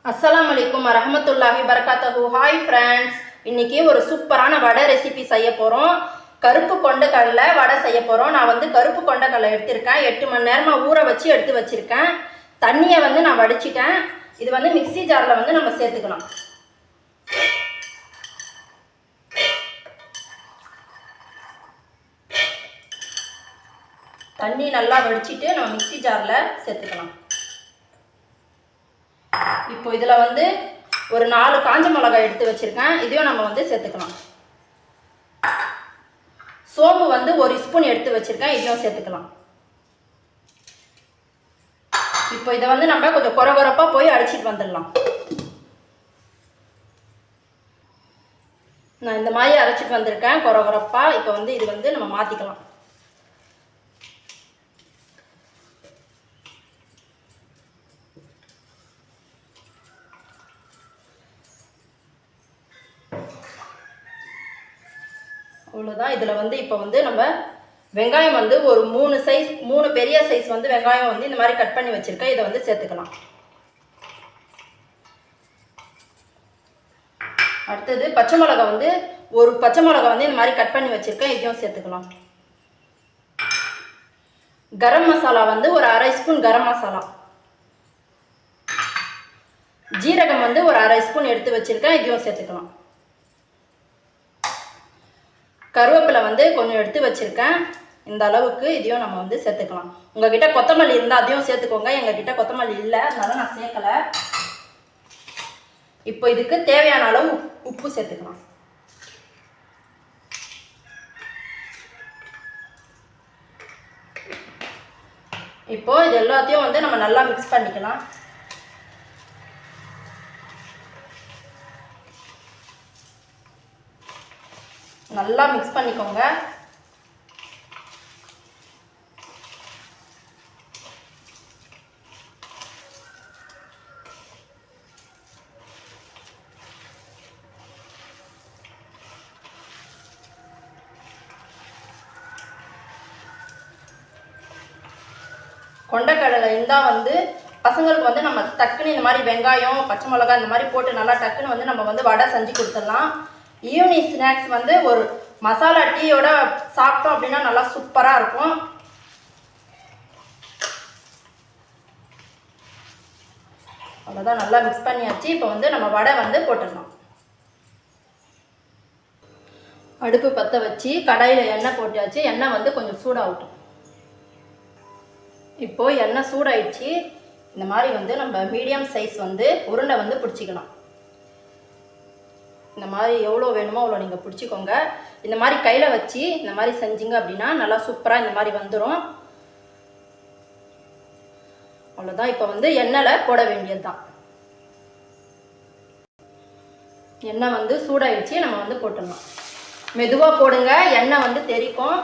அஸ்ஸலாமு அலைக்கும் வரஹ்மத்துல்லாஹி வபரகாத்துஹு. ஹாய் ஃப்ரெண்ட்ஸ், இன்னைக்கு ஒரு சூப்பரான வடை ரெசிபி செய்ய போகிறோம். கருப்பு கொண்டக்கடலை வடை செய்ய போகிறோம். நான் கருப்பு கொண்டக்கடலை எடுத்திருக்கேன். 8 மணி நேரமாக ஊற வச்சு எடுத்து வச்சுருக்கேன். தண்ணியை நான் வடிச்சிட்டேன். இது மிக்ஸி ஜாரில் நம்ம சேர்த்துக்கலாம். தண்ணி நல்லா வடிச்சிட்டு நம்ம மிக்ஸி ஜாரில் சேர்த்துக்கலாம். இப்போ இதில் ஒரு 4 காஞ்ச மிளகாய் எடுத்து வச்சுருக்கேன். இதையும் நம்ம சேர்த்துக்கலாம். சோம்பு 1 ஸ்பூன் எடுத்து வச்சுருக்கேன். இதையும் சேர்த்துக்கலாம். இப்போ இதை நம்ம கொஞ்சம் கொரகொரப்பாக போய் அடிச்சிட்டு வந்துடலாம். நான் இந்த மாதிரி அரைச்சிட்டு வந்திருக்கேன் கொரகொரப்பாக. இப்போ இது நம்ம மாற்றிக்கலாம். அவ்வளோதான். இதில் இப்போ நம்ம வெங்காயம் ஒரு 3 பெரிய சைஸ் வெங்காயம் இந்த மாதிரி கட் பண்ணி வச்சுருக்கேன். இதை சேர்த்துக்கலாம். அடுத்தது பச்சை மிளகா ஒரு பச்சை மிளகா இந்த மாதிரி கட் பண்ணி வச்சுருக்கேன். இதையும் சேர்த்துக்கலாம். கரம் மசாலா ஒரு அரை ஸ்பூன் கரம் மசாலா. ஜீரகம் ஒரு அரை ஸ்பூன் எடுத்து வச்சுருக்கேன். இதையும் சேர்த்துக்கலாம். கருவேப்பிலை கொஞ்சம் எடுத்து வச்சுருக்கேன். இந்த அளவுக்கு இதையும் நம்ம சேர்த்துக்கலாம். உங்ககிட்ட கொத்தமல்லி இருந்தால் அதையும் சேர்த்துக்கோங்க. எங்ககிட்ட கொத்தமல்லி இல்லை, அதனால நான் சேர்க்கலை. இப்போ இதுக்கு தேவையான அளவு உப்பு சேர்த்துக்கலாம். இப்போ இது எல்லாத்தையும் நம்ம நல்லா மிக்ஸ் பண்ணிக்கலாம். நல்லா மிக்ஸ் பண்ணிக்கோங்க. கொண்டக்கடலை இருந்தால் பசங்களுக்கு நம்ம டக்குன்னு இந்த மாதிரி வெங்காயம் பச்சை மிளகாய் இந்த மாதிரி போட்டு நல்லா டக்குன்னு நம்ம வடை செஞ்சு கொடுத்துடலாம். ஈவினிங் ஸ்நாக்ஸ் ஒரு மசாலா டீயோட சாப்பிட்டோம் அப்படின்னா நல்லா சூப்பராக இருக்கும். அவ்வளோதான், நல்லா மிக்ஸ் பண்ணியாச்சு. இப்போ நம்ம வடை போட்டுடலாம். அடுப்பு பற்ற வச்சு கடாயில் எண்ணெய் போட்டாச்சு. எண்ணெய் கொஞ்சம் சூடாகட்டும். இப்போ எண்ணெய் சூடாயிடுச்சு. இந்த மாதிரி நம்ம மீடியம் சைஸ் உருண்டை பிடிச்சிக்கலாம். இந்த மாதிரி எவ்வளோ வேணுமோ அவ்வளோ நீங்கள் பிடிச்சிக்கோங்க. இந்த மாதிரி கையில் வச்சு இந்த மாதிரி செஞ்சிங்க அப்படின்னா நல்லா சூப்பராக இந்த மாதிரி வந்துடும். அவ்வளோதான். இப்போ எண்ணெயில் போட வேண்டியது தான். எண்ணெய் சூடாயிடுச்சு. நம்ம போட்டுடலாம். மெதுவாக போடுங்க, எண்ணெய் தெறிக்கும்.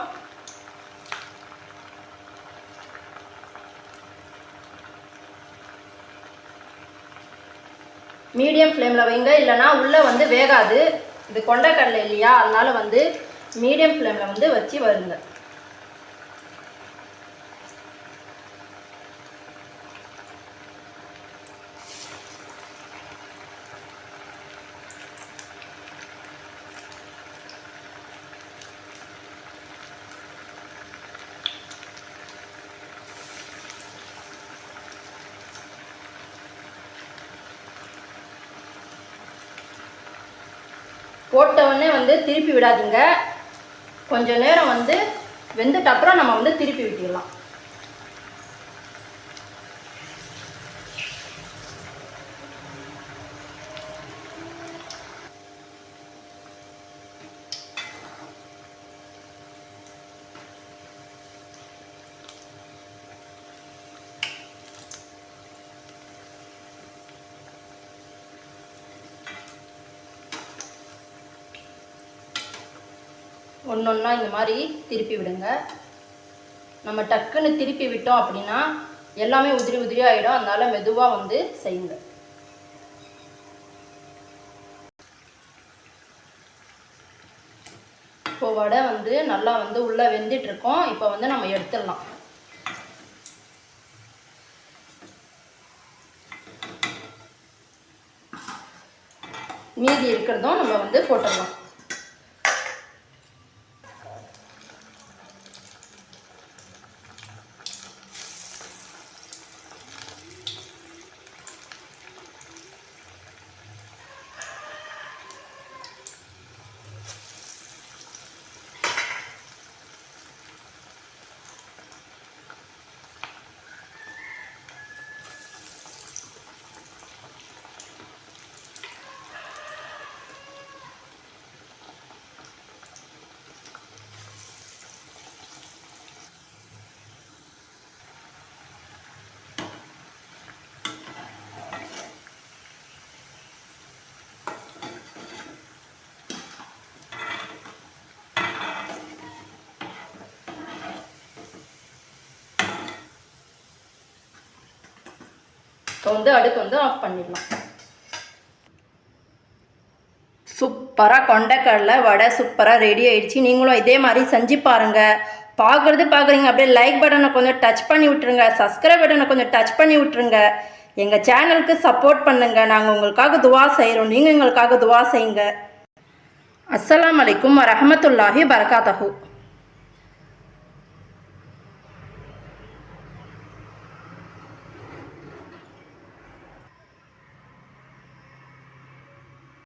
மீடியம் ஃப்ளேமில் வைங்க, இல்லைனா உள்ளே வேகாது. இது கொண்டக்கடலை இல்லையா, அதனால மீடியம் ஃப்ளேமில் வச்சு வருங்க. போட்டவுடனே திருப்பி விடாதீங்க. கொஞ்சம் நேரம் வெந்துட்ட அப்புறம் நம்ம திருப்பி விட்டுடலாம். ஒன்றொன்னா இந்த மாதிரி திருப்பி விடுங்க. நம்ம டக்குன்னு திருப்பி விட்டோம் அப்படின்னா எல்லாமே உதிரி உதிரி ஆகிடும். அதனால மெதுவாக செய்யுங்க. இப்போ வடை நல்லா உள்ளே வெந்துட்டுருக்கோம். இப்போ நம்ம எடுத்துடலாம். மீதி இருக்கிறதும் நம்ம வந்து போட்டுடலாம். இப்போ வந்து அடுப்பு வந்து ஆஃப் பண்ணிடலாம். சூப்பராக கொண்டைக்கடலை வடை சூப்பராக ரெடி ஆயிடுச்சு. நீங்களும் இதே மாதிரி செஞ்சு பாருங்கள். பார்க்குறீங்க அப்படியே லைக் பட்டனை கொஞ்சம் டச் பண்ணி விட்டுருங்க, சப்ஸ்கிரைப் பட்டனை கொஞ்சம் டச் பண்ணி விட்டுருங்க. எங்கள் சேனலுக்கு சப்போர்ட் பண்ணுங்கள். நாங்கள் உங்களுக்காக துவா செய்கிறோம், நீங்கள் எங்களுக்காக துவா செய்யுங்க. அஸ்ஸலாமு அலைக்கும் வரஹ்மத்துல்லாஹி வபரகாத்துஹு.